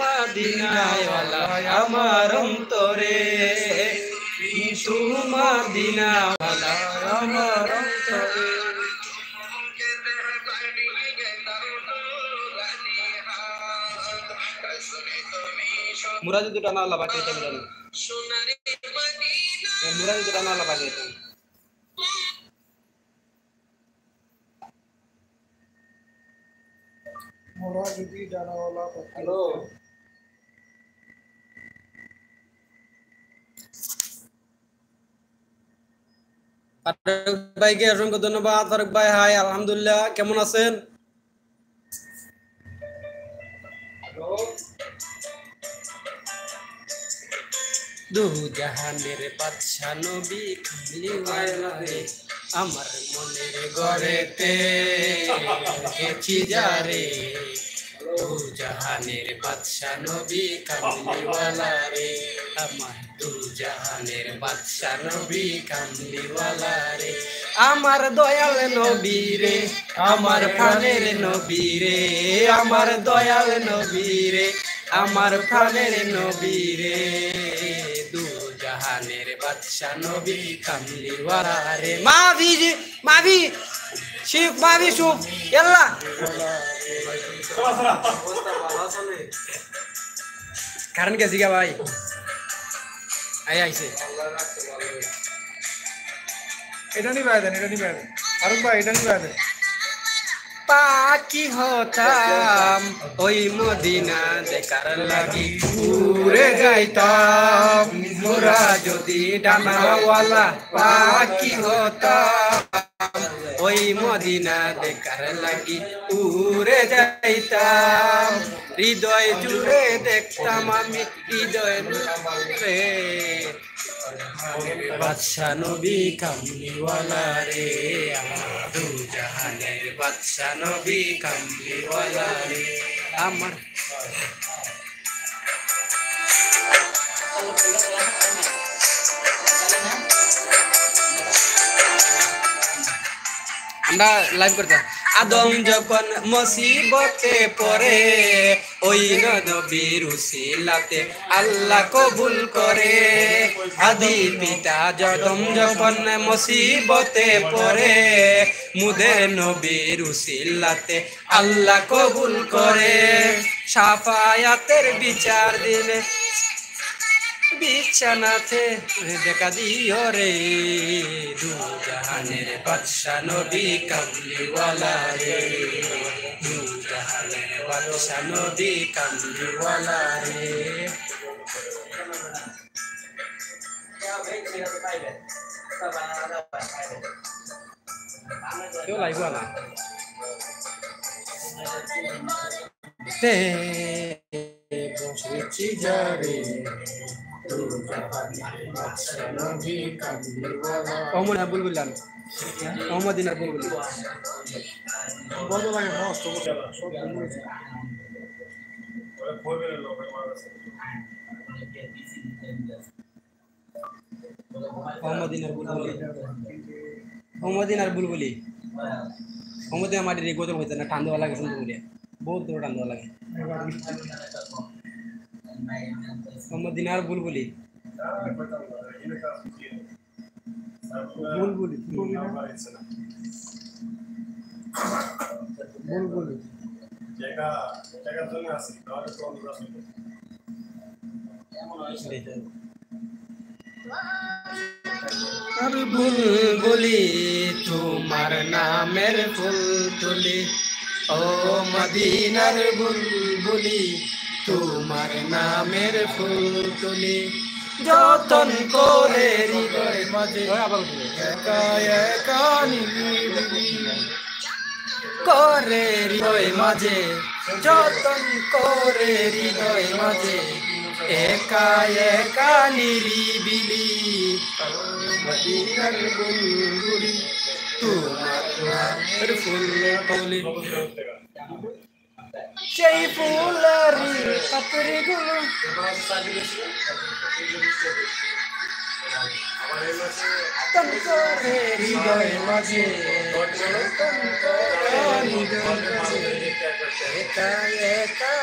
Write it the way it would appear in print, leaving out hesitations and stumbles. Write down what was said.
মদিনাওয়ালা আমার অন্তরে, মিঠু মদিনাওয়ালা আমার অন্তরে। মুরাদি দুটা না আল্লাহ বাকি এটা মুরাদি দুটা না আল্লাহ বাকি এটা। মুরাদি ডানাওয়ালা হ্যালো ফারুক ভাইকে অসংখ্য ধন্যবাদ। ফারুক ভাই হাই, আলহামদুলিল্লাহ, কেমন আছেন? দু জাহানের বাদশা নবী কামলিওয়ালা রে, আমার মনের ঘরেতে গেছি যারে। দু জাহানের বাদশা নবী কামলিওয়ালা রে, আমার দু জাহানের বাদশা নবী কামলিওয়ালা রে। আমার দয়াল নবী রে, আমার প্রাণের নবী রে, আমার দয়াল নবী রে, আমার প্রাণের নবী রে। দু জাহানের বাদশা নবী কামলিওয়ালা রে। মাভি জি মাভি শিব মাভি শুভ এল্লা কারণ কে জিগা ভাই আই আইছে এটা নি ভাই দেন, এটা নি ভাই দেন ফারুক ভাই, এটা নি ভাই দেন। পাখি হতাম ওই মদিনা দেখার লাগি উড়ে যাইতাম, মোরা যদি ডানাওয়ালা পাখি হতাম ওই মদিনা দেখার লাগি উড়ে যাইতাম। হৃদয় জুড়ে দেখতাম আমি, হৃদয় জুড়ে বাদশা নবী কামলিওয়ালা রে, আমার দু জাহানের বাদশা নবী কামলিওয়ালা রে। আমার আমরা লাইভ করতাম। আদম যখন মুসিবতে পড়ে, ওই নবীর উসিলাতে আল্লাহ কবুল করে। আদি পিতা আদম যখন মুসিবতে পড়ে, মুদের নবীর উসিলাতে আল্লাহ কবুল করে। শাফায়াতের বিচার দিলে বিছানাতে দেখা দিও রে, দু জাহানের বাদশা নবী কামলিওয়ালা রে, দু জাহানের বাদশা নবী কামলিওয়ালা রে। কেউ লাইভ আলা বসেছি যারে, অমর বুলবুলান অহমদিন আর বুলবুল বড় লাগে মস্ত সব বলেছে। অহমদিন আর বুলবুলি, অহমদিন আর বুলবুলি, অহমদিন আমার রেগোদল হইতে না, ঠান্ডা লাগে শুনতে বলে বহুত দূর ঠান্ডা লাগে। অহমদিন আর বুলবুলি বুলবুলি বুলবুলি আর বুলবুলি তোমার নামের ফুল তুলি, ও মদিনার বুলবুলি তোমার নামের ফুল তুলি। যতন করে হৃদয় মাঝে একা একা নিরিবিলি করে, হৃদয় মাঝে যতন করে হৃদয় মাঝে একা একা নিরিবিলি। মদিনার বুলবুলি তোমার নামের ফুল তুলি, সেই ফুলের পাপড়িগুলো তন করে হৃদয় মাঝে, তন করে হৃদয় মাঝে একা একা